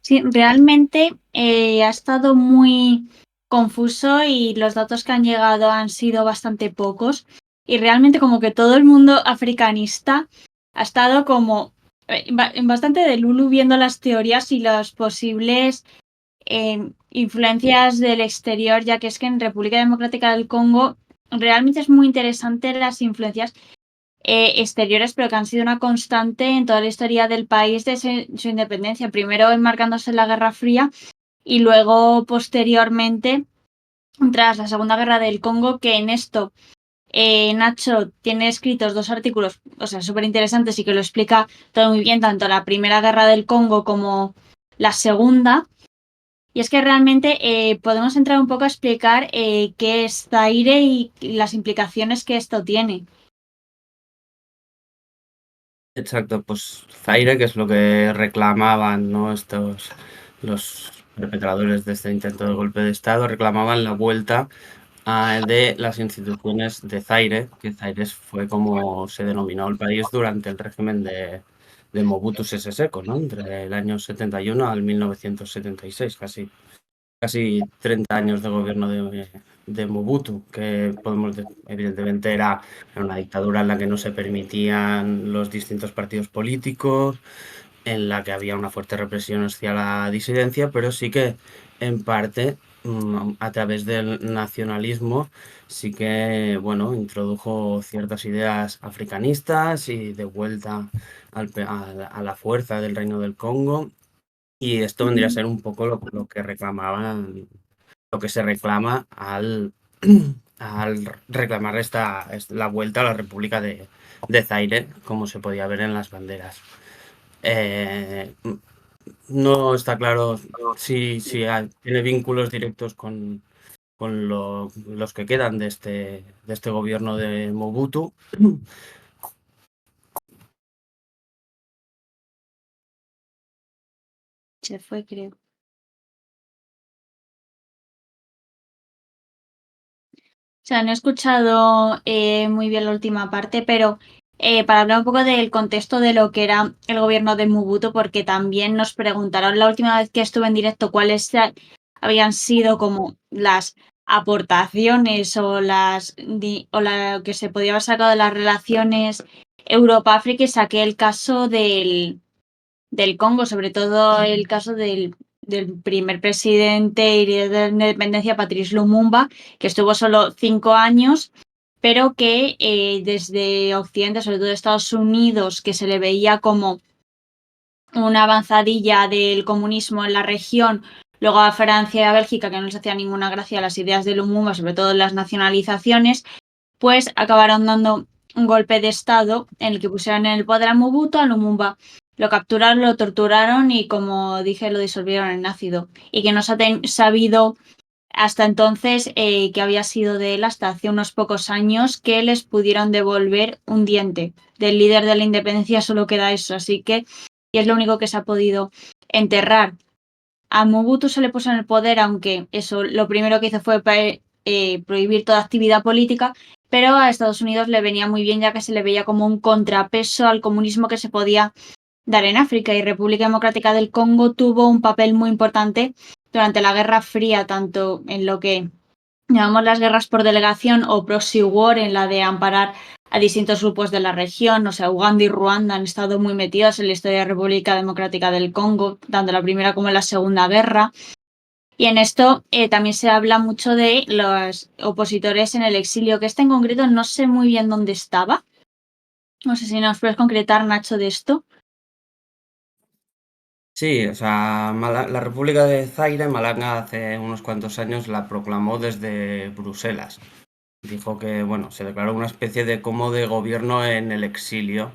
Sí, realmente ha estado muy confuso y los datos que han llegado han sido bastante pocos. Y realmente como que todo el mundo africanista ha estado como bastante de Lulu viendo las teorías y las posibles influencias del exterior, ya que es que en República Democrática del Congo realmente es muy interesante las influencias exteriores, pero que han sido una constante en toda la historia del país desde su independencia. Primero enmarcándose en la Guerra Fría y luego posteriormente tras la Segunda Guerra del Congo, que en esto Nacho tiene escritos dos artículos, o sea, súper interesantes y que lo explica todo muy bien, tanto la Primera Guerra del Congo como la Segunda. Y es que realmente podemos entrar un poco a explicar qué es Zaire y las implicaciones que esto tiene. Exacto, pues Zaire, que es lo que reclamaban, ¿no? Los perpetradores de este intento de golpe de Estado, reclamaban la vuelta de las instituciones de Zaire, que Zaire fue como se denominó el país durante el régimen de Mobutu Sese Seko, ¿no? Entre el año 71 al 1976, casi 30 años de gobierno de Mobutu, que evidentemente era una dictadura en la que no se permitían los distintos partidos políticos, en la que había una fuerte represión hacia la disidencia, pero sí que en parte a través del nacionalismo sí que, bueno, introdujo ciertas ideas africanistas y de vuelta a la fuerza del Reino del Congo. Y esto vendría a ser un poco lo que reclamaban, lo que se reclama al reclamar la vuelta a la República de Zaire, como se podía ver en las banderas. Eh, no está claro si tiene vínculos directos con los que quedan de este gobierno de Mobutu. Se fue, creo. O sea, no he escuchado muy bien la última parte, pero para hablar un poco del contexto de lo que era el gobierno de Mobutu, porque también nos preguntaron la última vez que estuve en directo habían sido como las aportaciones o o lo que se podía haber sacado de las relaciones Europa-África, y saqué el caso del Congo, sobre todo el caso del primer presidente y líder de la independencia, Patrice Lumumba, que estuvo solo 5 años, pero que desde Occidente, sobre todo Estados Unidos, que se le veía como una avanzadilla del comunismo en la región, luego a Francia y a Bélgica, que no les hacía ninguna gracia las ideas de Lumumba, sobre todo las nacionalizaciones, pues acabaron dando un golpe de Estado en el que pusieron en el poder a Mobutu. A Lumumba lo capturaron, lo torturaron y, como dije, lo disolvieron en ácido. Y que no se ha sabido hasta entonces que había sido de él hasta hace unos pocos años que les pudieron devolver un diente. Del líder de la independencia solo queda eso, así que y es lo único que se ha podido enterrar. A Mobutu se le puso en el poder, aunque eso lo primero que hizo fue prohibir toda actividad política, pero a Estados Unidos le venía muy bien, ya que se le veía como un contrapeso al comunismo que se podía dar en África. Y República Democrática del Congo tuvo un papel muy importante durante la Guerra Fría, tanto en lo que llamamos las guerras por delegación o proxy war, en la de amparar a distintos grupos de la región. O sea, Uganda y Ruanda han estado muy metidos en la historia de la República Democrática del Congo, tanto en la Primera como en la Segunda Guerra. Y en esto también se habla mucho de los opositores en el exilio, que este en concreto no sé muy bien dónde estaba. No sé si nos puedes concretar, Nacho, de esto. Sí, o sea, la República de Zaire, Malanga, hace unos cuantos años la proclamó desde Bruselas. Dijo que, bueno, se declaró una especie de como de gobierno en el exilio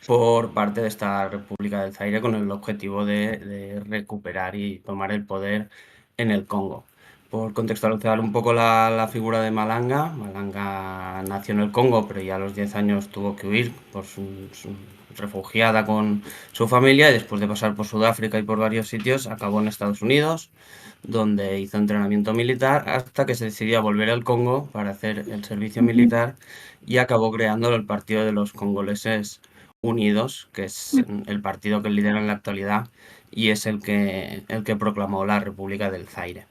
por parte de esta República del Zaire con el objetivo de recuperar y tomar el poder en el Congo. Por contextualizar un poco la figura de Malanga, Malanga nació en el Congo, pero ya a los 10 años tuvo que huir por refugiada con su familia, y después de pasar por Sudáfrica y por varios sitios, acabó en Estados Unidos, donde hizo entrenamiento militar hasta que se decidió a volver al Congo para hacer el servicio militar y acabó creando el Partido de los Congoleses Unidos, que es el partido que lidera en la actualidad y es el que proclamó la República del Zaire.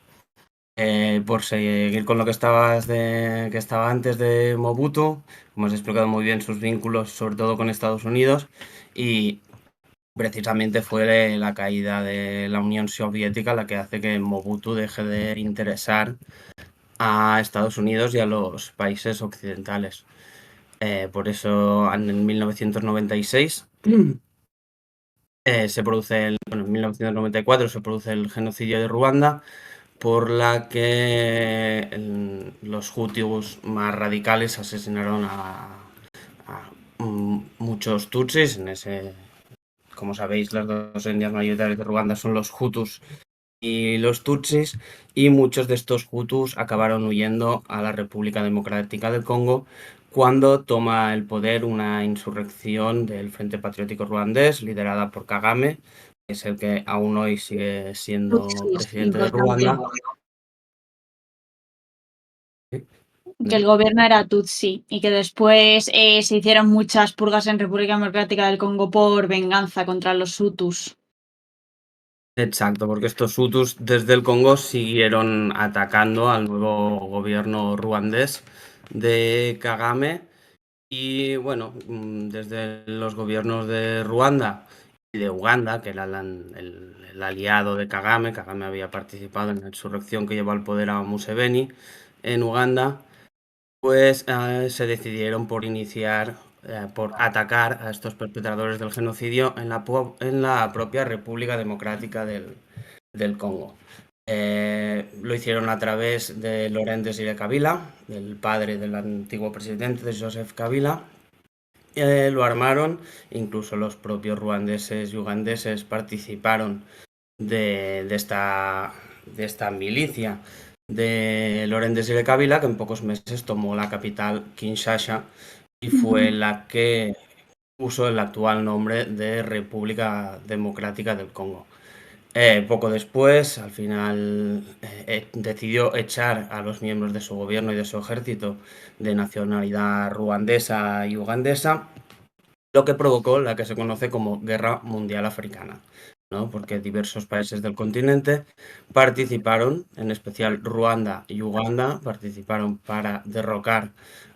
Por seguir con lo que que estaba antes de Mobutu, hemos explicado muy bien sus vínculos, sobre todo con Estados Unidos, y precisamente fue la caída de la Unión Soviética la que hace que Mobutu deje de interesar a Estados Unidos y a los países occidentales. Por eso en 1996 en 1994 se produce el genocidio de Ruanda, por la que los hutus más radicales asesinaron a muchos tutsis. Como sabéis, las dos etnias mayoritarias de Ruanda son los hutus y los tutsis, y muchos de estos hutus acabaron huyendo a la República Democrática del Congo cuando toma el poder una insurrección del Frente Patriótico Ruandés liderada por Kagame, que es el que aún hoy sigue siendo Sí, es presidente de importante. Ruanda. Que el gobierno era Tutsi y que después se hicieron muchas purgas en República Democrática del Congo por venganza contra los Hutus. Exacto, porque estos hutus desde el Congo siguieron atacando al nuevo gobierno ruandés de Kagame. Y bueno, desde los gobiernos de Ruanda y de Uganda, que era el aliado de Kagame, Kagame había participado en la insurrección que llevó al poder a Museveni en Uganda, pues se decidieron por atacar a estos perpetradores del genocidio en en la propia República Democrática del Congo. Lo hicieron a través de Laurent Desire Kabila, del padre del antiguo presidente de Joseph Kabila. Lo armaron, incluso los propios ruandeses y ugandeses participaron de esta milicia de Laurent Desire Kabila, que en pocos meses tomó la capital Kinshasa y fue la que puso el actual nombre de República Democrática del Congo. Poco después, al final, decidió echar a los miembros de su gobierno y de su ejército de nacionalidad ruandesa y ugandesa, lo que provocó la que se conoce como Guerra Mundial Africana, ¿no? Porque diversos países del continente participaron, en especial Ruanda y Uganda, participaron para derrocar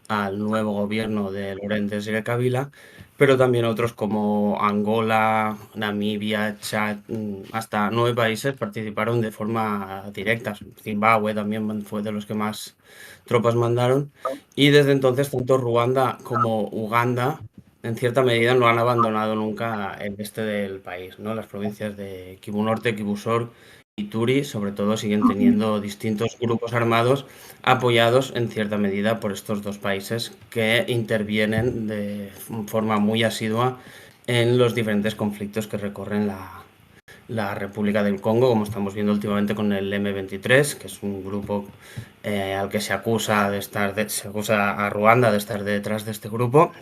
al nuevo gobierno de Laurent Desire Kabila, pero también otros como Angola, Namibia, Chad, hasta 9 países participaron de forma directa. Zimbabue también fue de los que más tropas mandaron, y desde entonces tanto Ruanda como Uganda en cierta medida no han abandonado nunca el este del país, ¿no? Las provincias de Kivu Norte, Kivu Sur y Turi, sobre todo, siguen teniendo distintos grupos armados apoyados en cierta medida por estos dos países que intervienen de forma muy asidua en los diferentes conflictos que recorren la República del Congo, como estamos viendo últimamente con el M23, que es un grupo al que se acusa se acusa a Ruanda de estar detrás de este grupo.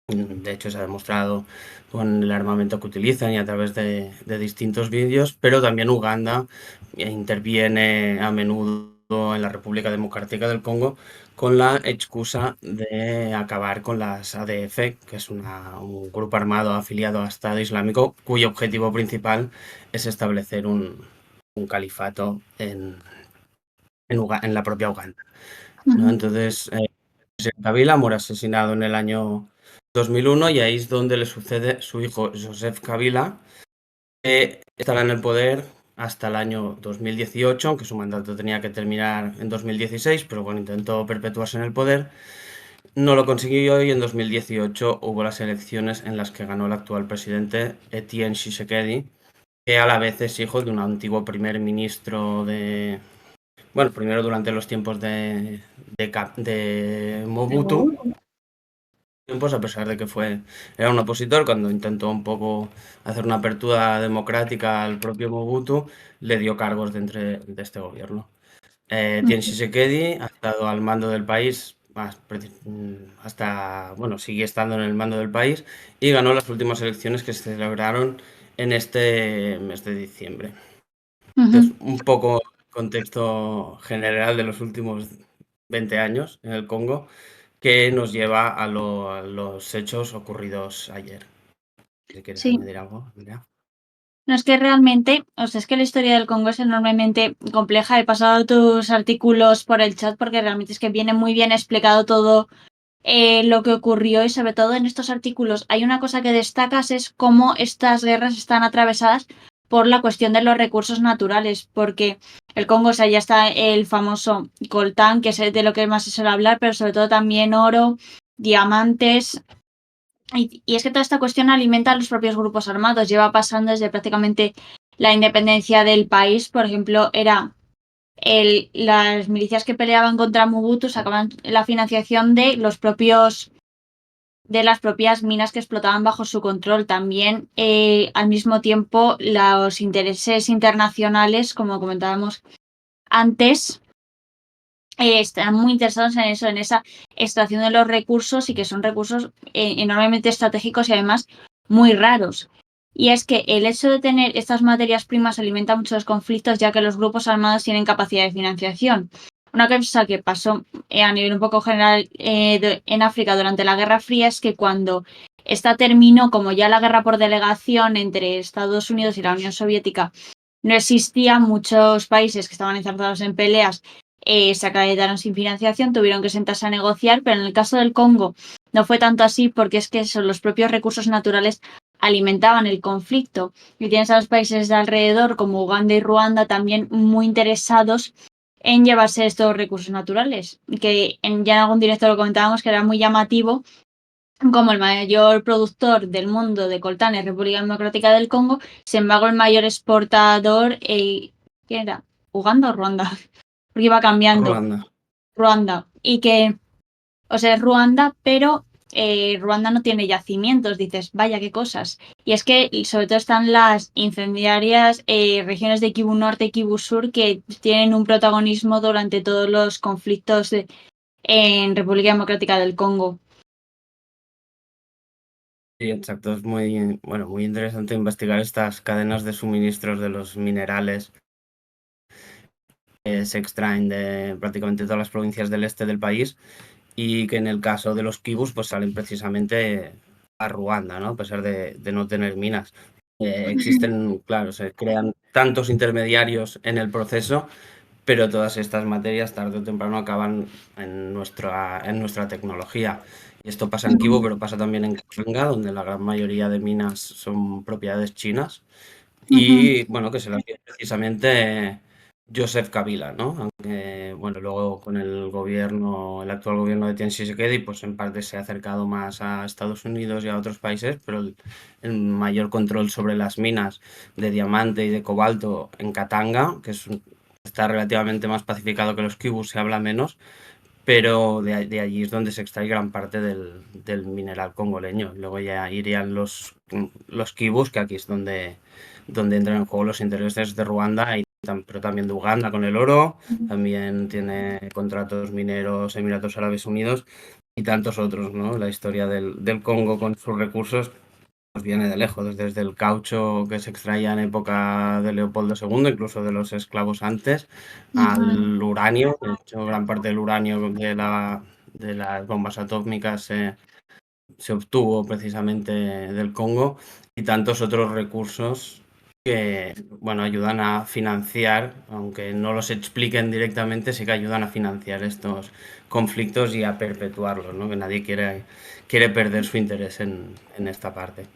De hecho, se ha demostrado con el armamento que utilizan y a través de distintos vídeos, pero también Uganda interviene a menudo en la República Democrática del Congo con la excusa de acabar con las ADF, que es un grupo armado afiliado a Estado Islámico, cuyo objetivo principal es establecer un califato en la propia Uganda, ¿no? Entonces, Kabila muere asesinado en el año 2001 y ahí es donde le sucede su hijo Joseph Kabila, que estará en el poder hasta el año 2018, aunque su mandato tenía que terminar en 2016, pero bueno, intentó perpetuarse en el poder. No lo consiguió y en 2018 hubo las elecciones en las que ganó el actual presidente Etienne Tshisekedi, que a la vez es hijo de un antiguo primer ministro bueno, primero durante los tiempos de Mobutu, tiempos, a pesar de que era un opositor, cuando intentó un poco hacer una apertura democrática al propio Mobutu, le dio cargos de este gobierno. Tien Tshisekedi ha estado al mando del país hasta, bueno, sigue estando en el mando del país y ganó las últimas elecciones que se celebraron en este mes de diciembre. Entonces, un poco contexto general de los últimos 20 años en el Congo que nos lleva a los hechos ocurridos ayer. Si quieres Sí. añadir algo, Andrea. No, es que realmente, o sea, es que la historia del Congo es enormemente compleja. He pasado tus artículos por el chat porque realmente es que viene muy bien explicado todo lo que ocurrió y sobre todo en estos artículos hay una cosa que destacas es cómo estas guerras están atravesadas por la cuestión de los recursos naturales, porque el Congo, o sea, ya está el famoso coltán, que es de lo que más se suele hablar, pero sobre todo también oro, diamantes. Y es que toda esta cuestión alimenta a los propios grupos armados. Lleva pasando desde prácticamente la independencia del país. Por ejemplo, era las milicias que peleaban contra Mobutu sacaban la financiación de los propios de las propias minas que explotaban bajo su control. También, al mismo tiempo, los intereses internacionales, como comentábamos antes, están muy interesados en eso, en esa extracción de los recursos y que son recursos enormemente estratégicos y además muy raros. Y es que el hecho de tener estas materias primas alimenta muchos conflictos ya que los grupos armados tienen capacidad de financiación. Una cosa que pasó a nivel un poco general en África durante la Guerra Fría es que cuando esta terminó, como ya la guerra por delegación entre Estados Unidos y la Unión Soviética no existía, muchos países que estaban enzarzados en peleas se quedaron sin financiación, tuvieron que sentarse a negociar, pero en el caso del Congo no fue tanto así porque es que son los propios recursos naturales alimentaban el conflicto y tienes a los países de alrededor como Uganda y Ruanda también muy interesados en llevarse estos recursos naturales, que ya en algún directo lo comentábamos que era muy llamativo como el mayor productor del mundo de coltán es República Democrática del Congo, sin embargo el mayor exportador, ¿quién era? ¿Uganda o Ruanda? Porque iba cambiando. Ruanda. Ruanda. Y que, o sea, es Ruanda, pero Ruanda no tiene yacimientos. Dices, vaya, qué cosas. Y es que sobre todo están las incendiarias regiones de Kivu Norte y Kivu Sur que tienen un protagonismo durante todos los conflictos en República Democrática del Congo. Sí, exacto. Es muy, bueno, muy interesante investigar estas cadenas de suministros de los minerales que se extraen de prácticamente todas las provincias del este del país y que en el caso de los kibus pues salen precisamente a Ruanda, ¿no? A pesar de no tener minas. Existen, claro, se crean tantos intermediarios en el proceso, pero todas estas materias tarde o temprano acaban en nuestra tecnología. Y esto pasa en Kivu, pero pasa también en Katanga, donde la gran mayoría de minas son propiedades chinas. Y bueno, que se las dio precisamente Joseph Kabila, ¿no? Aunque, bueno, luego con el actual gobierno de Etienne Tshisekedi, pues en parte se ha acercado más a Estados Unidos y a otros países, pero el mayor control sobre las minas de diamante y de cobalto en Katanga, está relativamente más pacificado que los kibus, se habla menos, pero de allí es donde se extrae gran parte del mineral congoleño. Luego ya irían los kibus, que aquí es donde entran en juego los intereses de Ruanda, pero también de Uganda con el oro, también tiene contratos mineros Emiratos Árabes Unidos y tantos otros, ¿no? La historia del Congo con sus recursos pues viene de lejos, desde el caucho que se extraía en época de Leopoldo II, incluso de los esclavos antes, al uranio. De hecho, gran parte del uranio de las bombas atómicas se obtuvo precisamente del Congo y tantos otros recursos que, bueno, ayudan a financiar, aunque no los expliquen directamente, sí que ayudan a financiar estos conflictos y a perpetuarlos, ¿no? Que nadie quiere perder su interés en esta parte.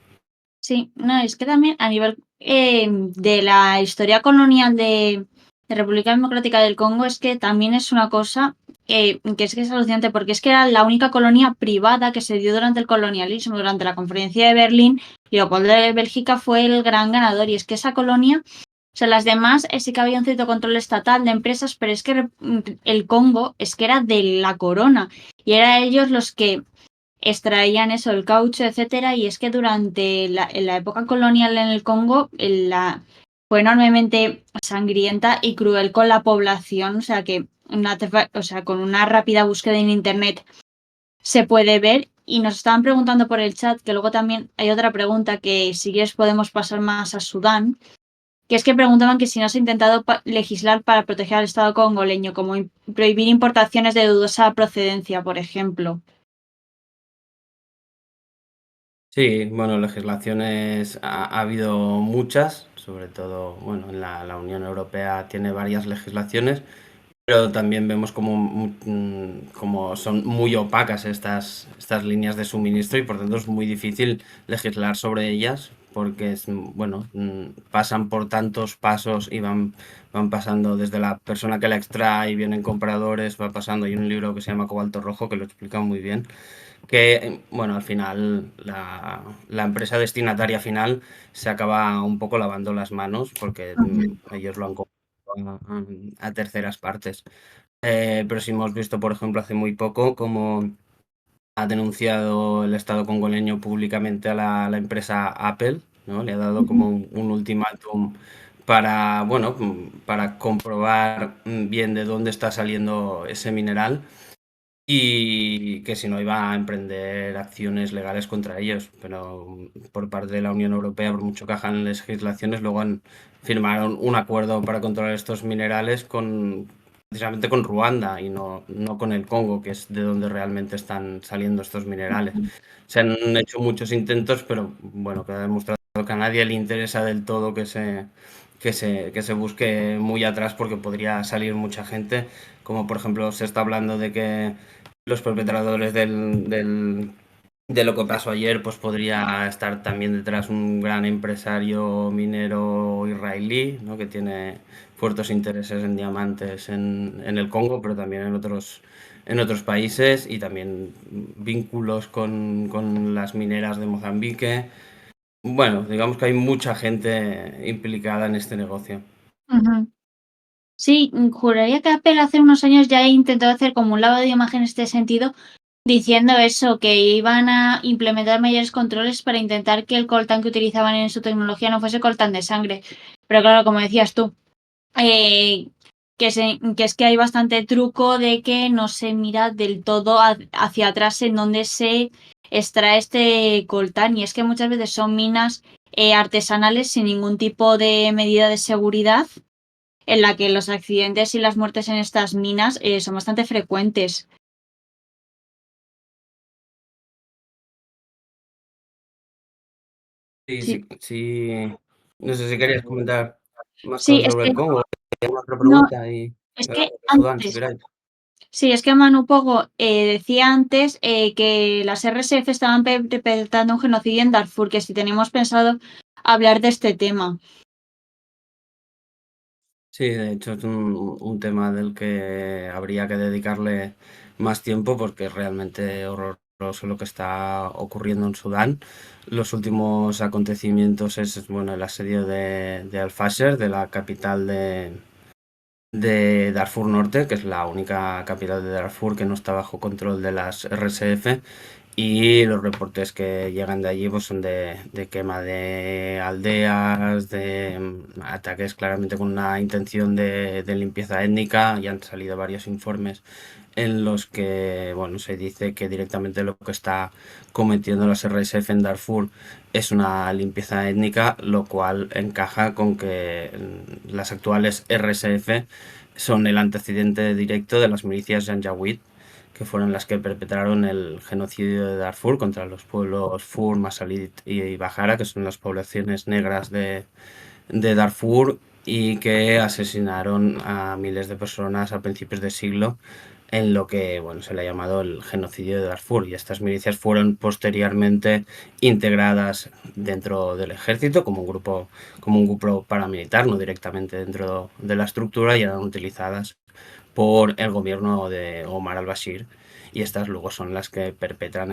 Sí, no, es que también a nivel de la historia colonial de República Democrática del Congo es que también es una cosa que es alucinante porque es que era la única colonia privada que se dio durante el colonialismo, durante la conferencia de Berlín. Leopoldo de Bélgica fue el gran ganador y es que esa colonia, o sea, las demás sí que había un cierto control estatal de empresas, pero es que el Congo es que era de la corona y eran ellos los que extraían eso, el caucho, etcétera, y es que durante en la época colonial en el Congo fue enormemente sangrienta y cruel con la población, o sea que con una rápida búsqueda en internet se puede ver y nos estaban preguntando por el chat, que luego también hay otra pregunta que si quieres podemos pasar más a Sudán, que es que preguntaban que si no se ha intentado legislar para proteger al Estado congoleño, como prohibir importaciones de dudosa procedencia, por ejemplo. Sí, bueno, legislaciones ha habido muchas, sobre todo, bueno, en la Unión Europea tiene varias legislaciones, pero también vemos como son muy opacas estas líneas de suministro y por tanto es muy difícil legislar sobre ellas porque bueno, pasan por tantos pasos y van pasando desde la persona que la extrae, vienen compradores, va pasando. Hay un libro que se llama Cobalto Rojo que lo explica muy bien, que bueno, al final la empresa destinataria final se acaba un poco lavando las manos porque Ujú, ellos lo han comprado a terceras partes. Pero sí hemos visto, por ejemplo, hace muy poco cómo ha denunciado el Estado congoleño públicamente a la empresa Apple, ¿no? Le ha dado ujú, como un ultimátum para, bueno, para comprobar bien de dónde está saliendo ese mineral y que si no iba a emprender acciones legales contra ellos. Pero por parte de la Unión Europea, por mucho que hagan legislaciones, luego firmaron un acuerdo para controlar estos minerales precisamente con Ruanda y no con el Congo, que es de donde realmente están saliendo estos minerales. ujú, Se han hecho muchos intentos, pero bueno, queda demostrado que a nadie le interesa del todo que se busque muy atrás porque podría salir mucha gente, como por ejemplo se está hablando de que los perpetradores de lo que pasó ayer, pues podría estar también detrás un gran empresario minero israelí, ¿no? Que tiene fuertes intereses en diamantes en el Congo, pero también en otros países y también vínculos con las mineras de Mozambique. Bueno, digamos que hay mucha gente implicada en este negocio. ujú. Sí, juraría que Apple hace unos años ya intentó hacer como un lavado de imagen en este sentido, diciendo eso, que iban a implementar mayores controles para intentar que el coltán que utilizaban en su tecnología no fuese coltán de sangre. Pero claro, como decías tú, eh, que es que hay bastante truco de que no se mira del todo hacia atrás en donde se extrae este coltán. Y es que muchas veces son minas artesanales sin ningún tipo de medida de seguridad, en la que los accidentes y las muertes en estas minas son bastante frecuentes. Sí, Sí, sí, sí. No sé si querías comentar más sí, cosas es sobre que el Congo. Alguna otra no, pregunta y es que hablamos de Sudán, si antes, queráis. sí, es que Manu Pogo decía antes que las RSF estaban perpetrando un genocidio en Darfur, que si tenemos pensado hablar de este tema. Sí, de hecho es un tema del que habría que dedicarle más tiempo porque es realmente horroroso lo que está ocurriendo en Sudán. Los últimos acontecimientos es bueno, el asedio de Al-Fasher, de la capital de Darfur Norte, que es la única capital de Darfur que no está bajo control de las RSF. Y los reportes que llegan de allí pues, son de quema de aldeas, de ataques claramente con una intención de limpieza étnica. Y han salido varios informes en los que bueno, se dice que directamente lo que está cometiendo las RSF en Darfur es una limpieza étnica, lo cual encaja con que las actuales RSF son el antecedente directo de las milicias Janjaweed, que fueron las que perpetraron el genocidio de Darfur contra los pueblos Fur, Masalit y Bahara, que son las poblaciones negras de Darfur y que asesinaron a miles de personas a principios de siglo en lo que bueno, se le ha llamado el genocidio de Darfur. Y estas milicias fueron posteriormente integradas dentro del ejército como un grupo paramilitar, no directamente dentro de la estructura, y eran utilizadas por el gobierno de Omar al-Bashir. Y estas luego son las que perpetran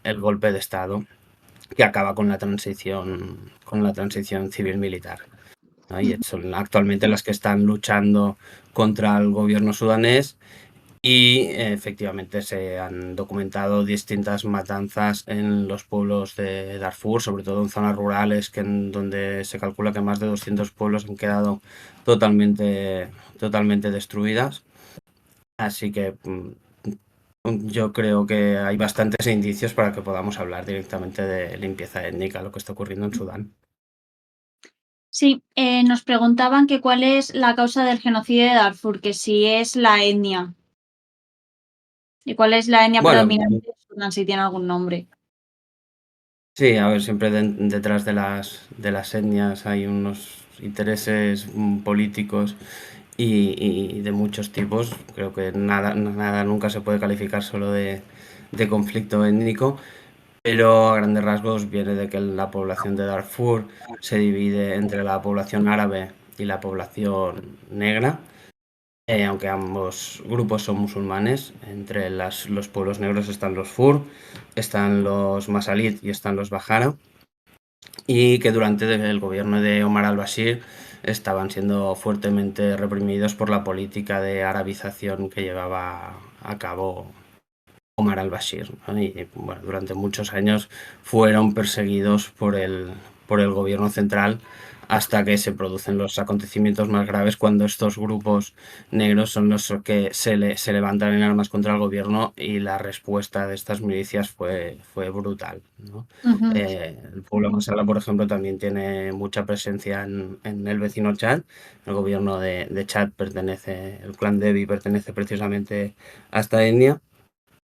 el golpe de Estado que acaba con la transición civil-militar, ¿no? Y son actualmente las que están luchando contra el gobierno sudanés y efectivamente se han documentado distintas matanzas en los pueblos de Darfur, sobre todo en zonas rurales, donde se calcula que más de 200 pueblos han quedado totalmente, totalmente destruidas. Así que yo creo que hay bastantes indicios para que podamos hablar directamente de limpieza étnica, lo que está ocurriendo en Sudán. Sí, nos preguntaban que cuál es la causa del genocidio de Darfur, que si es la etnia. ¿Y cuál es la etnia Bueno, predominante en Sudán, si tiene algún nombre? Sí, a ver, siempre detrás de las etnias hay unos intereses políticos y de muchos tipos. Creo que nada nunca se puede calificar solo de conflicto étnico, pero a grandes rasgos viene de que la población de Darfur se divide entre la población árabe y la población negra. Aunque ambos grupos son musulmanes, entre los pueblos negros están los Fur, están los Masalit y están los Bahara, y que durante el gobierno de Omar al-Bashir estaban siendo fuertemente reprimidos por la política de arabización que llevaba a cabo Omar al-Bashir, ¿no? Y bueno, durante muchos años fueron perseguidos por el gobierno central hasta que se producen los acontecimientos más graves cuando estos grupos negros son los que se levantan en armas contra el gobierno y la respuesta de estas milicias fue brutal, ¿no? Ujú, El pueblo masala, por ejemplo, también tiene mucha presencia en el vecino Chad. El gobierno de Chad pertenece, el clan Devi pertenece precisamente a esta etnia,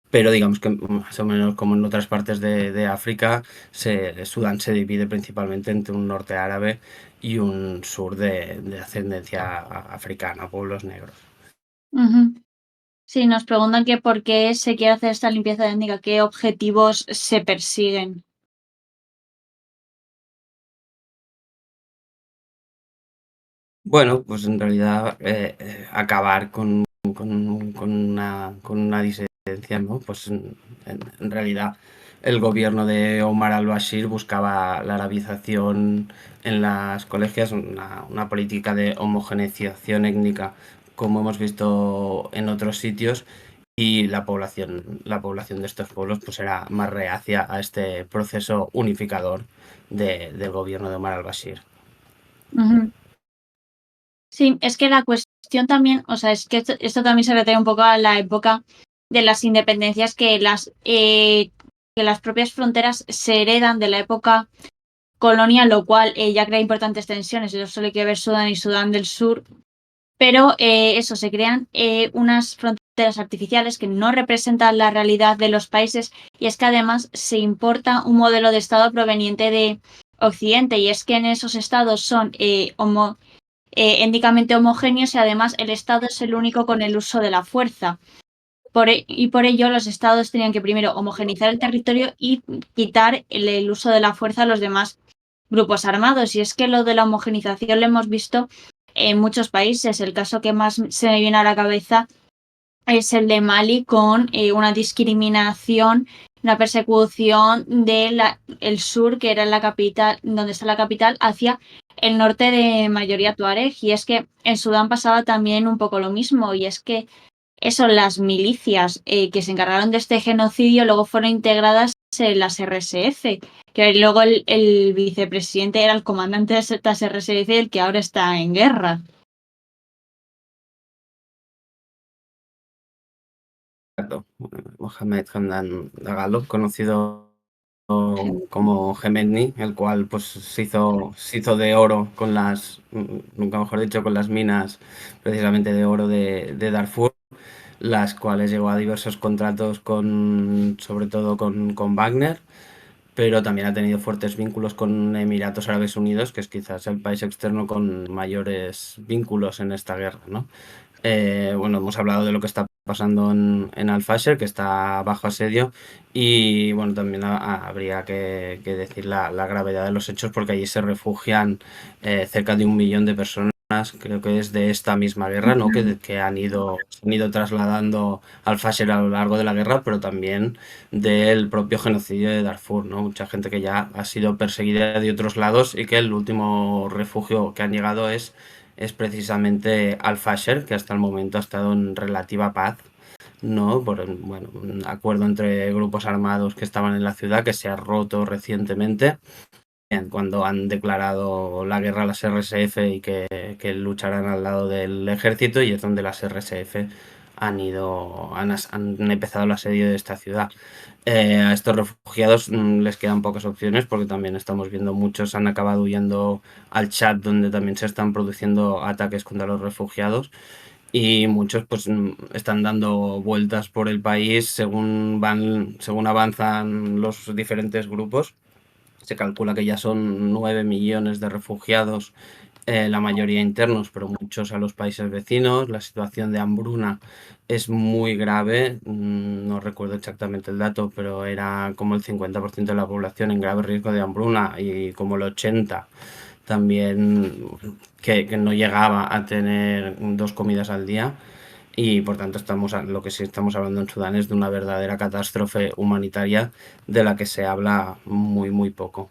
pero digamos que más o menos como en otras partes de África, Sudán se divide principalmente entre un norte árabe y un sur de ascendencia africana, pueblos negros. ujú. Sí, nos preguntan que por qué se quiere hacer esta limpieza étnica, qué objetivos se persiguen. Bueno, pues en realidad acabar con una disidencia, ¿no? Pues en realidad el gobierno de Omar al-Bashir buscaba la arabización en las colegias, una política de homogeneización étnica, como hemos visto en otros sitios, y la población de estos pueblos pues era más reacia a este proceso unificador del gobierno de Omar al-Bashir. Ujú. Sí, es que la cuestión también, o sea, es que esto también se refiere un poco a la época de las independencias que las propias fronteras se heredan de la época colonial, lo cual ya crea importantes tensiones. Eso solo hay que ver Sudán y Sudán del Sur. Pero eso, se crean unas fronteras artificiales que no representan la realidad de los países, y es que además se importa un modelo de Estado proveniente de Occidente, y es que en esos estados son étnicamente homogéneos, y además el Estado es el único con el uso de la fuerza. Y por ello los estados tenían que primero homogeneizar el territorio y quitar el uso de la fuerza a los demás grupos armados. Y es que lo de la homogenización lo hemos visto en muchos países. El caso que más se me viene a la cabeza es el de Mali, con una discriminación, una persecución del sur, que era la capital, donde está la capital, hacia el norte de mayoría tuareg. Y es que en Sudán pasaba también un poco lo mismo, y es que eso, las milicias que se encargaron de este genocidio luego fueron integradas en las RSF, que luego el vicepresidente era el comandante de estas RSF, el que ahora está en guerra. Exacto. Mohamed Hamdan Dagalo, conocido como Gemetni, el cual pues se hizo de oro con nunca mejor dicho, con las minas precisamente de oro de Darfur, las cuales llegó a diversos contratos sobre todo con Wagner, pero también ha tenido fuertes vínculos con Emiratos Árabes Unidos, que es quizás el país externo con mayores vínculos en esta guerra, ¿no? Bueno, hemos hablado de lo que está pasando en Al-Fasher, que está bajo asedio, y bueno, también habría que decir la gravedad de los hechos, porque allí se refugian cerca de 1 millón de personas, creo que es de esta misma guerra, ¿no? Que se han ido trasladando al Fasher a lo largo de la guerra, pero también del propio genocidio de Darfur, ¿no? Mucha gente que ya ha sido perseguida de otros lados y que el último refugio que han llegado es precisamente Al-Fasher, que hasta el momento ha estado en relativa paz, ¿no? Por bueno, un acuerdo entre grupos armados que estaban en la ciudad, que se ha roto recientemente, cuando han declarado la guerra a las RSF y que lucharán al lado del ejército, y es donde las RSF han empezado el asedio de esta ciudad. A estos refugiados les quedan pocas opciones, porque también estamos viendo muchos han acabado huyendo al Chad, donde también se están produciendo ataques contra los refugiados, y muchos pues están dando vueltas por el país según avanzan los diferentes grupos. Se calcula que ya son 9 millones de refugiados, la mayoría internos, pero muchos a los países vecinos. La situación de hambruna es muy grave, no recuerdo exactamente el dato, pero era como el 50% de la población en grave riesgo de hambruna y como el 80% también que no llegaba a tener 2 comidas al día. Y por tanto lo que sí estamos hablando en Sudán es de una verdadera catástrofe humanitaria de la que se habla muy, muy poco.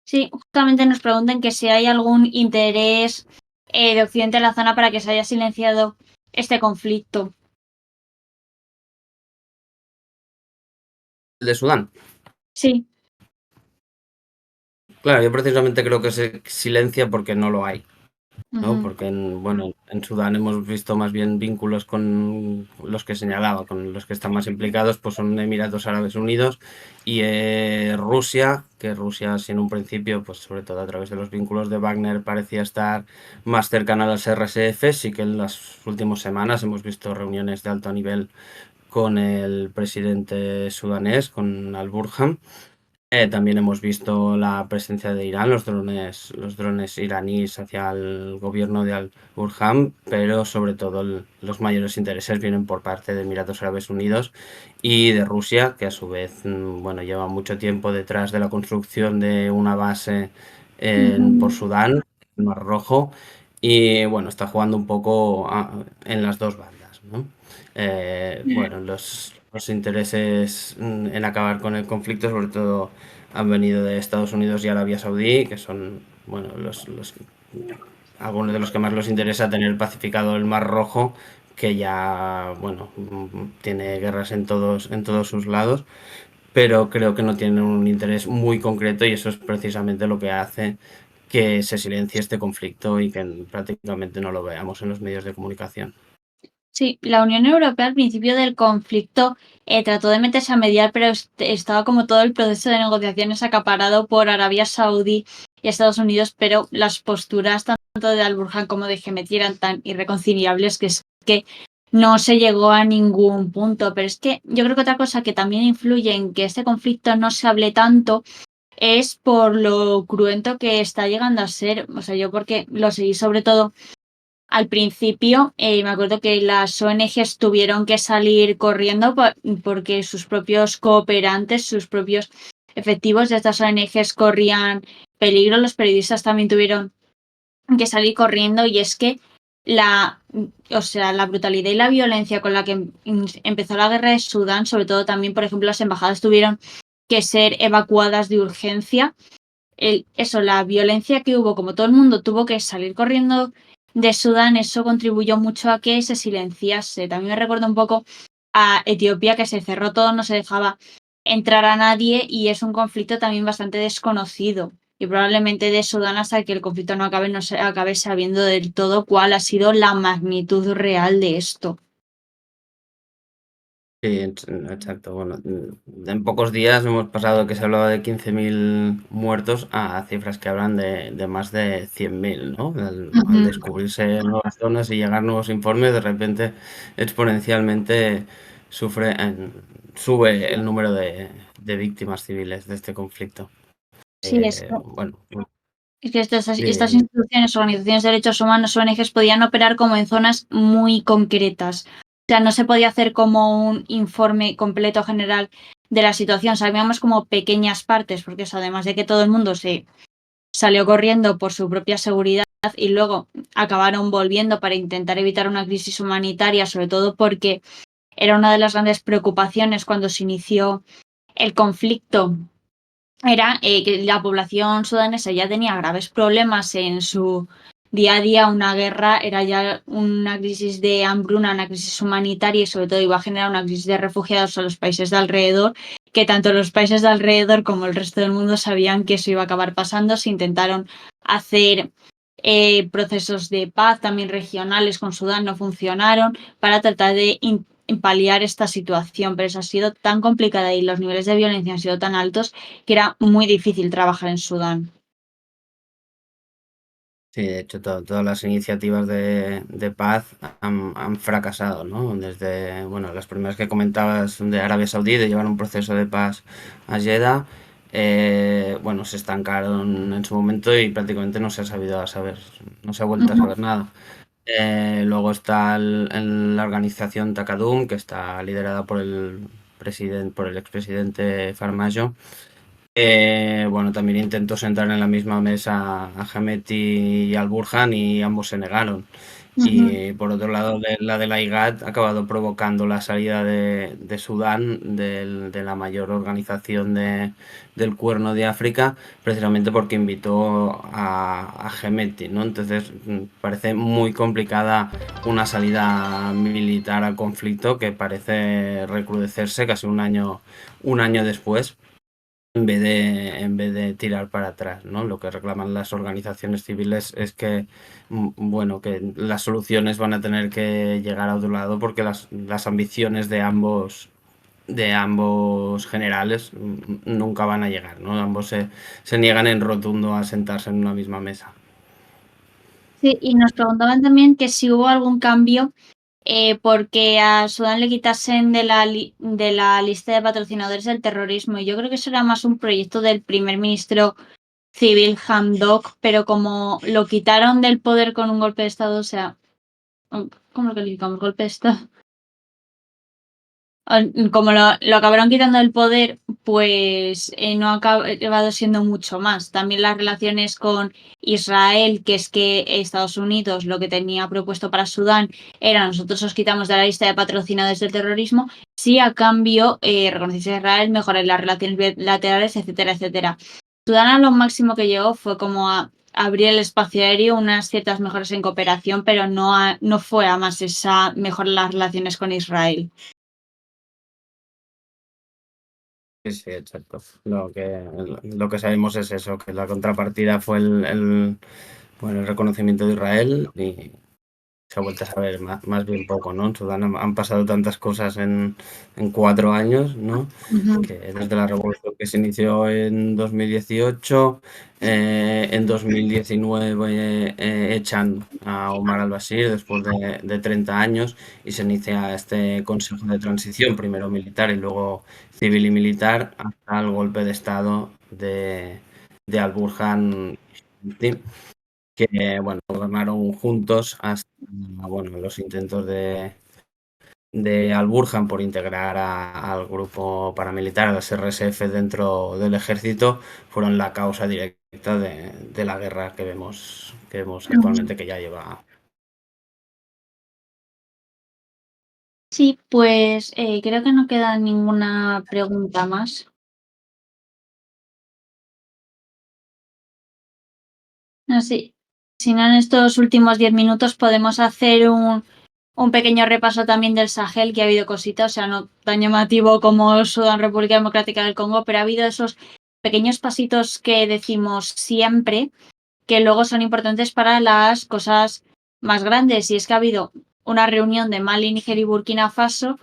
Sí, justamente nos preguntan que si hay algún interés de Occidente en la zona para que se haya silenciado este conflicto. ¿El de Sudán? Sí. Claro, yo precisamente creo que se silencia porque no lo hay, ¿no? Ujú. Porque en Sudán hemos visto más bien vínculos con los que señalaba, con los que están más implicados, pues son Emiratos Árabes Unidos y Rusia, que Rusia, si en un principio, pues sobre todo a través de los vínculos de Wagner, parecía estar más cercana a las RSF, sí que en las últimas semanas hemos visto reuniones de alto nivel con el presidente sudanés, con Al-Burhan. También hemos visto la presencia de Irán, los drones iraníes hacia el gobierno de Al-Burhan, pero sobre todo los mayores intereses vienen por parte de Emiratos Árabes Unidos y de Rusia, que a su vez, bueno, lleva mucho tiempo detrás de la construcción de una base por Ujú. Sudán, el Mar Rojo, y bueno, está jugando un poco en las dos bandas, ¿no? Bueno, los intereses en acabar con el conflicto, sobre todo, han venido de Estados Unidos y Arabia Saudí, que son, bueno, algunos de los que más les interesa tener pacificado el Mar Rojo, que ya, bueno, tiene guerras en todos sus lados, pero creo que no tienen un interés muy concreto y eso es precisamente lo que hace que se silencie este conflicto y que prácticamente no lo veamos en los medios de comunicación. Sí, la Unión Europea al principio del conflicto trató de meterse a mediar, pero estaba como todo el proceso de negociaciones acaparado por Arabia Saudí y Estados Unidos, pero las posturas tanto de Al-Burhan como de Hemeti eran tan irreconciliables que es que no se llegó a ningún punto. Pero es que yo creo que otra cosa que también influye en que este conflicto no se hable tanto es por lo cruento que está llegando a ser. O sea, yo porque lo seguí sobre todo al principio, me acuerdo que las ONGs tuvieron que salir corriendo porque sus propios cooperantes, sus propios efectivos de estas ONGs corrían peligro. Los periodistas también tuvieron que salir corriendo y es que la brutalidad y la violencia con la que empezó la guerra de Sudán, sobre todo también, por ejemplo, las embajadas tuvieron que ser evacuadas de urgencia. La violencia que hubo, como todo el mundo tuvo que salir corriendo de Sudán, eso contribuyó mucho a que se silenciase. También me recuerda un poco a Etiopía, que se cerró todo, no se dejaba entrar a nadie y es un conflicto también bastante desconocido. Y probablemente de Sudán hasta que el conflicto no acabe, no se acabe sabiendo del todo cuál ha sido la magnitud real de esto. Sí, exacto. Bueno, en pocos días hemos pasado que se hablaba de 15.000 muertos a cifras que hablan de más de 100.000, ¿no? Al Ujú. descubrirse nuevas zonas y llegar nuevos informes, de repente exponencialmente sube el número de víctimas civiles de este conflicto. Sí, es Bueno, Es que estas de- instituciones, organizaciones de derechos humanos, ONGs, podían operar como en zonas muy concretas. O sea, no se podía hacer como un informe completo general de la situación. Sabíamos como pequeñas partes, porque eso, además de que todo el mundo se salió corriendo por su propia seguridad y luego acabaron volviendo para intentar evitar una crisis humanitaria, sobre todo porque era una de las grandes preocupaciones cuando se inició el conflicto era que la población sudanesa ya tenía graves problemas en su día a día. Una guerra era ya una crisis de hambruna, una crisis humanitaria y sobre todo iba a generar una crisis de refugiados a los países de alrededor, que tanto los países de alrededor como el resto del mundo sabían que eso iba a acabar pasando. Se intentaron hacer procesos de paz también regionales con Sudán, no funcionaron para tratar de paliar esta situación, pero eso ha sido tan complicada y los niveles de violencia han sido tan altos que era muy difícil trabajar en Sudán. Sí, de hecho, todas las iniciativas de paz han fracasado, ¿no? Desde, bueno, las primeras que comentabas de Arabia Saudí, de llevar un proceso de paz a Jeddah, bueno, se estancaron en su momento y prácticamente no se ha saber, no se ha vuelto a Ujú, saber nada. Luego está la organización Takadum, que está liderada por por el expresidente Farmajo. Bueno, también intentó sentar en la misma mesa a Hemeti y al Burhan y ambos se negaron. ujú. Y por otro lado, la de la IGAD ha acabado provocando la salida de Sudán, de la mayor organización del Cuerno de África, precisamente porque invitó a Hemeti, ¿no? Entonces, parece muy complicada una salida militar al conflicto que parece recrudecerse casi un año después en vez de tirar para atrás, ¿no? Lo que reclaman las organizaciones civiles es que, bueno, que las soluciones van a tener que llegar a otro lado porque las ambiciones de ambos generales nunca van a llegar, ¿no? Ambos se niegan en rotundo a sentarse en una misma mesa. Sí, y nos preguntaban también que si hubo algún cambio porque a Sudán le quitasen de la lista de patrocinadores del terrorismo. Y yo creo que eso era más un proyecto del primer ministro civil Hamdok, pero como lo quitaron del poder con un golpe de Estado, o sea, ¿cómo lo calificamos? Golpe de Estado. Como lo acabaron quitando del poder, pues no ha acabado siendo mucho más. También las relaciones con Israel, que es que Estados Unidos lo que tenía propuesto para Sudán era nosotros os quitamos de la lista de patrocinadores del terrorismo, si a cambio reconocéis a Israel, mejorar las relaciones bilaterales, etcétera, etcétera. Sudán a lo máximo que llegó fue como a abrir el espacio aéreo, unas ciertas mejoras en cooperación, pero no fue a más esa mejorar las relaciones con Israel. Sí, sí, exacto. Lo que sabemos es eso, que la contrapartida fue bueno, el reconocimiento de Israel y se ha vuelto a saber más bien poco, ¿no? En Sudán han pasado tantas cosas en 4 años, ¿no? Ujú. Que desde la revolución que se inició en 2018, en 2019 echan a Omar al-Bashir después de 30 años y se inicia este consejo de transición, primero militar y luego civil y militar, hasta el golpe de estado de al-Burhan, que bueno, gobernaron juntos hasta bueno, los intentos de Al-Burhan por integrar al grupo paramilitar, a las RSF dentro del ejército, fueron la causa directa de la guerra que vemos Ujú. actualmente que ya lleva. Sí, pues creo que no queda ninguna pregunta más. No sé, si no, en estos últimos 10 minutos podemos hacer un pequeño repaso también del Sahel, que ha habido cositas, o sea, no tan llamativo como Sudán, República Democrática del Congo, pero ha habido esos pequeños pasitos que decimos siempre, que luego son importantes para las cosas más grandes. Y es que ha habido una reunión de Mali, Níger y Burkina Faso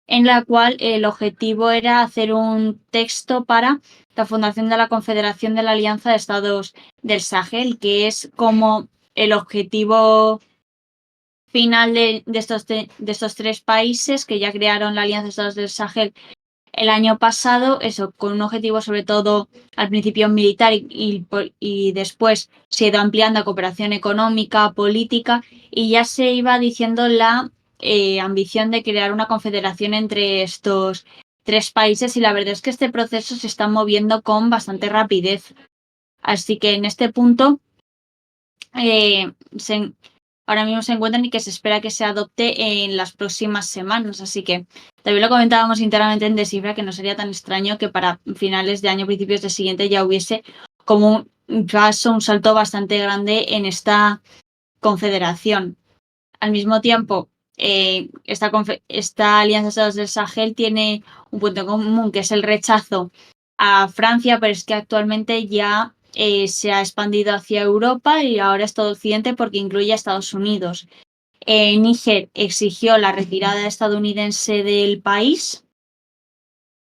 en la cual el objetivo era hacer un texto para la fundación de la Confederación de la Alianza de Estados del Sahel, que es como el objetivo final de estos tres países que ya crearon la Alianza de Estados del Sahel el año pasado, eso, con un objetivo sobre todo al principio militar y después se ha ido ampliando a cooperación económica, política y ya se iba diciendo la ambición de crear una confederación entre estos tres países y la verdad es que este proceso se está moviendo con bastante rapidez. Así que en este punto eh, se, ahora mismo se encuentran y que se espera que se adopte en las próximas semanas. Así que también lo comentábamos internamente en Descifra que no sería tan extraño que para finales de año, principios de siguiente ya hubiese como un paso, un salto bastante grande en esta confederación. Al mismo tiempo, esta Alianza de Estados del Sahel tiene un punto común que es el rechazo a Francia, pero es que actualmente ya se ha expandido hacia Europa y ahora es todo Occidente porque incluye a Estados Unidos. Níger exigió la retirada estadounidense del país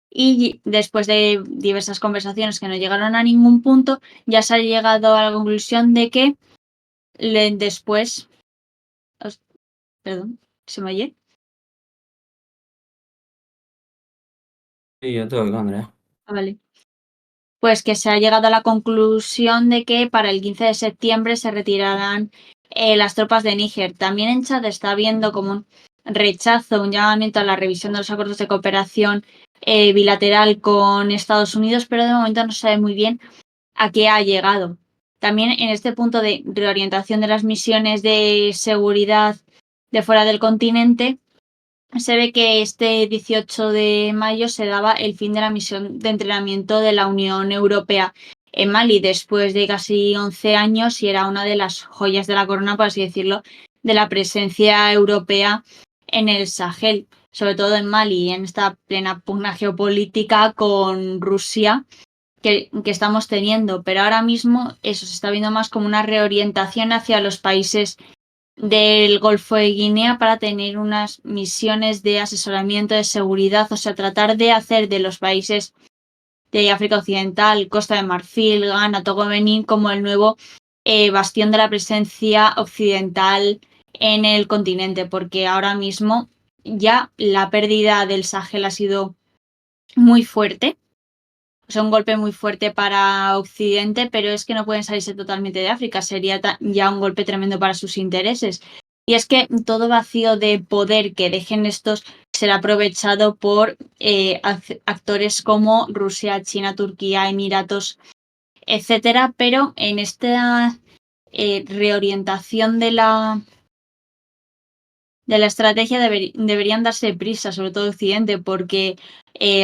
y después de diversas conversaciones que no llegaron a ningún punto, ya se ha llegado a la conclusión de que después, perdón, ¿se me oye? Sí, yo te oigo, Andrea. Ah, vale. pues que se ha llegado a la conclusión de que para el 15 de septiembre se retirarán las tropas de Níger. También en Chad está habiendo como un rechazo, un llamamiento a la revisión de los acuerdos de cooperación bilateral con Estados Unidos, pero de momento no se sabe muy bien a qué ha llegado. También en este punto de reorientación de las misiones de seguridad de fuera del continente, se ve que este 18 de mayo se daba el fin de la misión de entrenamiento de la Unión Europea en Mali después de casi 11 años y era una de las joyas de la corona, por así decirlo, de la presencia europea en el Sahel, sobre todo en Mali, en esta plena pugna geopolítica con Rusia que estamos teniendo. Pero ahora mismo eso se está viendo más como una reorientación hacia los países del Golfo de Guinea para tener unas misiones de asesoramiento de seguridad, o sea, tratar de hacer de los países de África Occidental, Costa de Marfil, Ghana, Togo, Benín como el nuevo bastión de la presencia occidental en el continente, porque ahora mismo ya la pérdida del Sahel ha sido muy fuerte. O sea, un golpe muy fuerte para Occidente, pero es que no pueden salirse totalmente de África. Sería ya un golpe tremendo para sus intereses. Y es que todo vacío de poder que dejen estos será aprovechado por actores como Rusia, China, Turquía, Emiratos, etcétera. Pero en esta reorientación de la estrategia deberían darse prisa, sobre todo Occidente, porque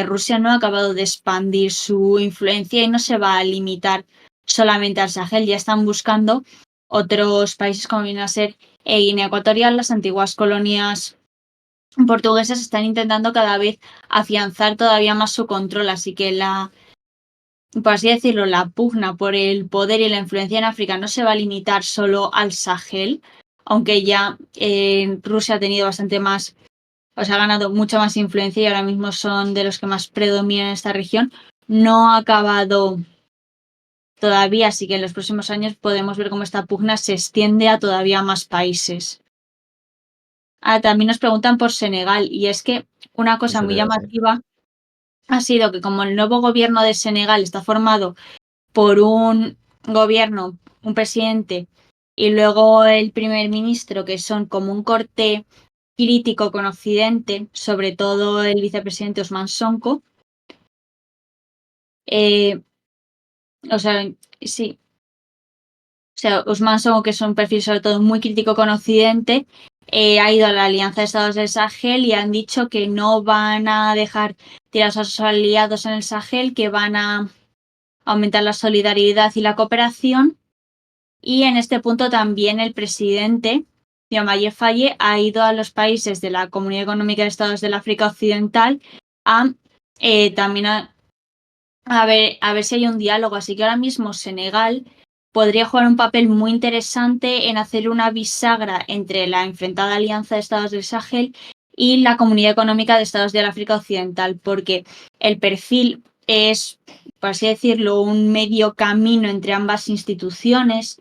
Rusia no ha acabado de expandir su influencia y no se va a limitar solamente al Sahel. Ya están buscando otros países como viene a ser Guinea Ecuatorial, las antiguas colonias portuguesas están intentando cada vez afianzar todavía más su control, así que por así decirlo, la pugna por el poder y la influencia en África no se va a limitar solo al Sahel, aunque ya Rusia ha tenido bastante más, o sea, ha ganado mucha más influencia y ahora mismo son de los que más predominan en esta región. No ha acabado todavía, así que en los próximos años podemos ver cómo esta pugna se extiende a todavía más países. También nos preguntan por Senegal y es que una cosa Eso muy te iba a decir. llamativa ha sido que como el nuevo gobierno de Senegal está formado por un gobierno, un presidente y luego el primer ministro, que son como un corte crítico con Occidente, sobre todo el vicepresidente Ousmane Sonko. O sea, sí. O sea, Ousmane Sonko, que es un perfil sobre todo muy crítico con Occidente, ha ido a la Alianza de Estados del Sahel y han dicho que no van a dejar tirados a sus aliados en el Sahel, que van a aumentar la solidaridad y la cooperación. Y en este punto también el presidente, Diomaye Faye, ha ido a los países de la Comunidad Económica de Estados del África Occidental a también a ver si hay un diálogo. Así que ahora mismo Senegal podría jugar un papel muy interesante en hacer una bisagra entre la enfrentada Alianza de Estados del Sahel y la Comunidad Económica de Estados del África Occidental, porque el perfil es, por así decirlo, un medio camino entre ambas instituciones,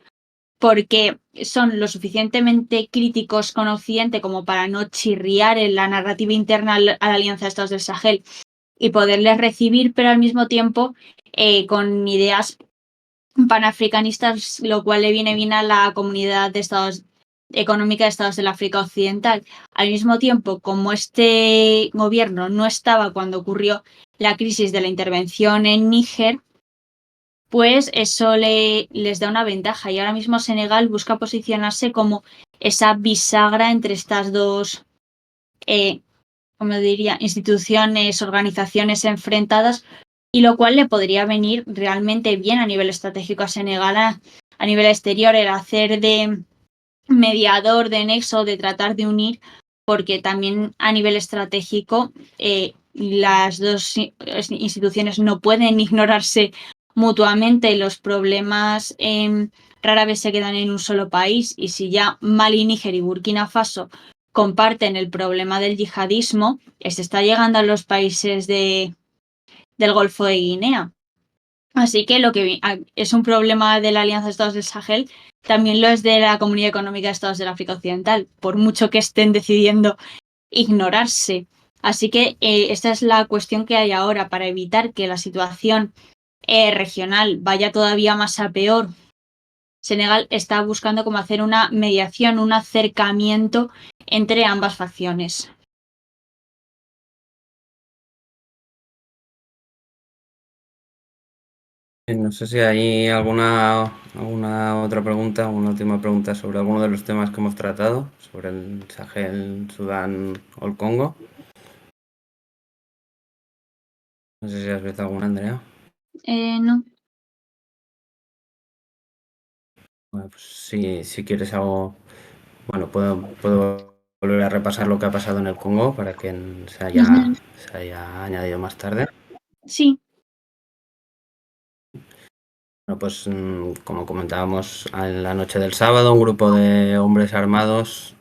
porque son lo suficientemente críticos con Occidente como para no chirriar en la narrativa interna a la Alianza de Estados del Sahel y poderles recibir, pero al mismo tiempo con ideas panafricanistas, lo cual le viene bien a la comunidad de Estados económica de Estados del África Occidental. Al mismo tiempo, como este gobierno no estaba cuando ocurrió la crisis de la intervención en Níger, pues eso les da una ventaja y ahora mismo Senegal busca posicionarse como esa bisagra entre estas dos, como diría, instituciones, organizaciones enfrentadas, y lo cual le podría venir realmente bien a nivel estratégico a Senegal, a nivel exterior, el hacer de mediador, de nexo, de tratar de unir, porque también a nivel estratégico las dos instituciones no pueden ignorarse mutuamente. Los problemas rara vez se quedan en un solo país y si ya Mali, Níger y Burkina Faso comparten el problema del yihadismo, se está llegando a los países del Golfo de Guinea. Así que lo que es un problema de la Alianza de Estados del Sahel, también lo es de la Comunidad Económica de Estados del África Occidental, por mucho que estén decidiendo ignorarse. Así que esta es la cuestión que hay ahora para evitar que la situación regional vaya todavía más a peor, Senegal está buscando como hacer una mediación, un acercamiento entre ambas facciones. No sé si hay alguna otra pregunta, una última pregunta sobre alguno de los temas que hemos tratado, sobre el Sahel, Sudán o el Congo. No sé si has visto alguna, Andrea. No. Bueno, pues si quieres algo, bueno, puedo volver a repasar lo que ha pasado en el Congo para quien Ujú. se haya añadido más tarde. Sí. Bueno, pues como comentábamos en la noche del sábado, un grupo de hombres armados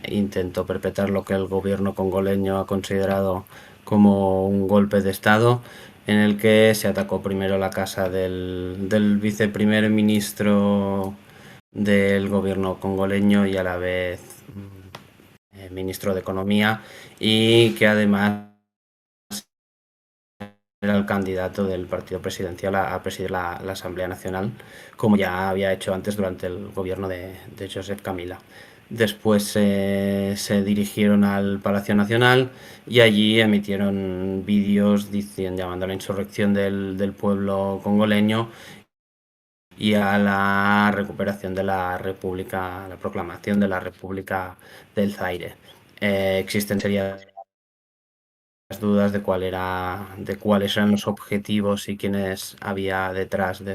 intentó perpetrar lo que el gobierno congoleño ha considerado como un golpe de Estado, en el que se atacó primero la casa del viceprimer ministro del gobierno congoleño y a la vez ministro de Economía, y que además era el candidato del partido presidencial a presidir la Asamblea Nacional, como ya había hecho antes durante el gobierno de Joseph Kabila. Después se dirigieron al Palacio Nacional y allí emitieron vídeos llamando a la insurrección del pueblo congoleño y a la recuperación de la República, la proclamación de la República del Zaire. Existen serias dudas de cuáles eran los objetivos y quiénes había detrás de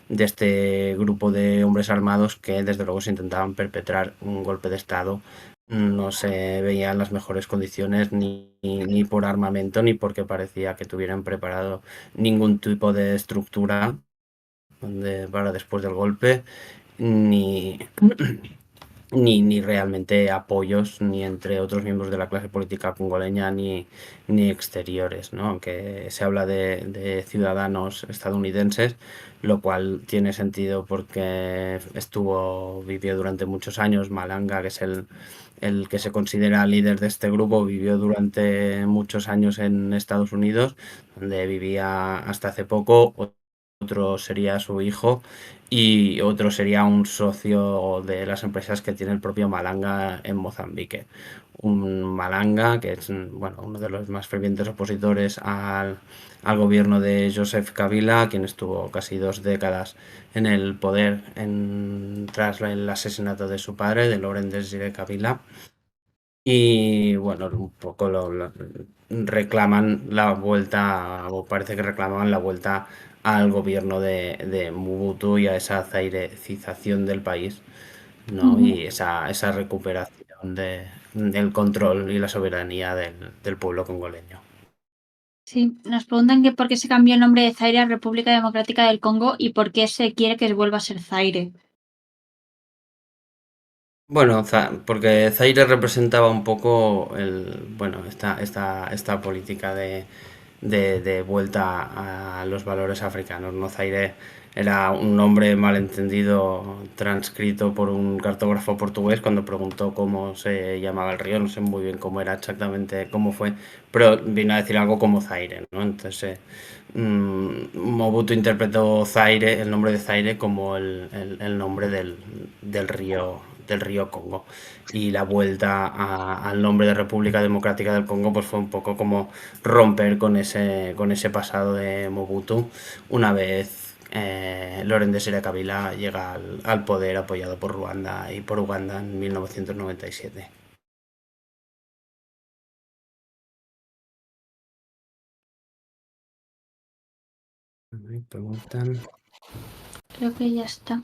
este grupo de hombres armados que desde luego se intentaban perpetrar un golpe de Estado. No se veían las mejores condiciones ni por armamento ni porque parecía que tuvieran preparado ningún tipo de estructura para después del golpe, ni, ni realmente apoyos, ni entre otros miembros de la clase política congoleña, ni exteriores, ¿no? Aunque se habla de ciudadanos estadounidenses, lo cual tiene sentido porque vivió durante muchos años Malanga, que es el que se considera líder de este grupo, vivió durante muchos años en Estados Unidos, donde vivía hasta hace poco. Otro sería su hijo y otro sería un socio de las empresas que tiene el propio Malanga en Mozambique. Un Malanga que es bueno, uno de los más fervientes opositores al gobierno de Joseph Kabila, quien estuvo casi 2 décadas en el poder tras el asesinato de su padre, de Laurent Désiré Kabila. Y bueno, un poco reclaman la vuelta, o parece que reclamaban la vuelta al gobierno de Mobutu y a esa zairecización del país, ¿no? Ujú. Y esa recuperación del control y la soberanía del pueblo congoleño. Sí, nos preguntan que por qué se cambió el nombre de Zaire a República Democrática del Congo y por qué se quiere que vuelva a ser Zaire. Bueno, porque Zaire representaba un poco bueno, esta política de vuelta a los valores africanos, ¿no? Zaire era un nombre malentendido transcrito por un cartógrafo portugués cuando preguntó cómo se llamaba el río, no sé muy bien cómo era exactamente, cómo fue, pero vino a decir algo como Zaire, ¿no? Entonces, Mobutu interpretó Zaire, el nombre de Zaire, como el nombre del río Congo. Y la vuelta al nombre de República Democrática del Congo pues fue un poco como romper con ese pasado de Mobutu una vez Laurent Désiré Kabila llega al poder apoyado por Ruanda y por Uganda en 1997. Preguntan. Creo que ya está.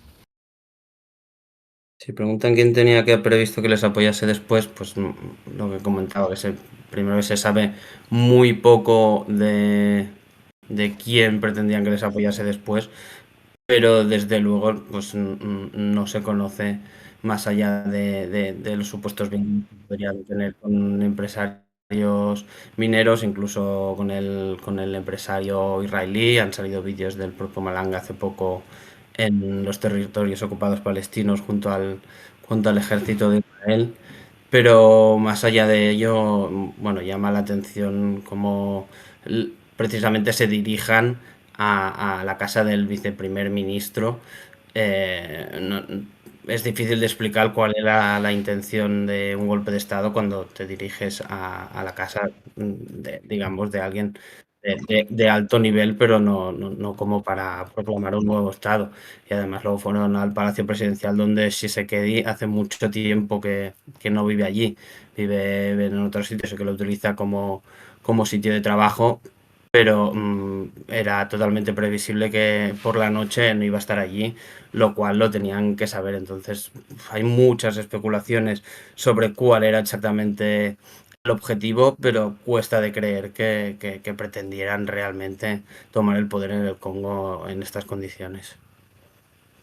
Si preguntan quién tenía que previsto que les apoyase después, pues lo que he comentado, primero que se sabe muy poco de quién pretendían que les apoyase después, pero desde luego pues no se conoce más allá de los supuestos vínculos que podrían tener con empresarios mineros, incluso con el empresario israelí. Han salido vídeos del propio Malanga hace poco en los territorios ocupados palestinos junto al ejército de Israel. Pero más allá de ello, bueno, llama la atención como precisamente se dirijan a la casa del viceprimer ministro. Es difícil de explicar cuál era la intención de un golpe de Estado cuando te diriges a la casa, digamos, de alguien de alto nivel, pero no como para proclamar un nuevo Estado. Y además luego fueron al Palacio Presidencial, donde Tshisekedi hace mucho tiempo que no vive allí, vive en otros sitios y que lo utiliza como sitio de trabajo, pero era totalmente previsible que por la noche no iba a estar allí, lo cual lo tenían que saber. Entonces hay muchas especulaciones sobre cuál era exactamente el objetivo, pero cuesta de creer que pretendieran realmente tomar el poder en el Congo en estas condiciones.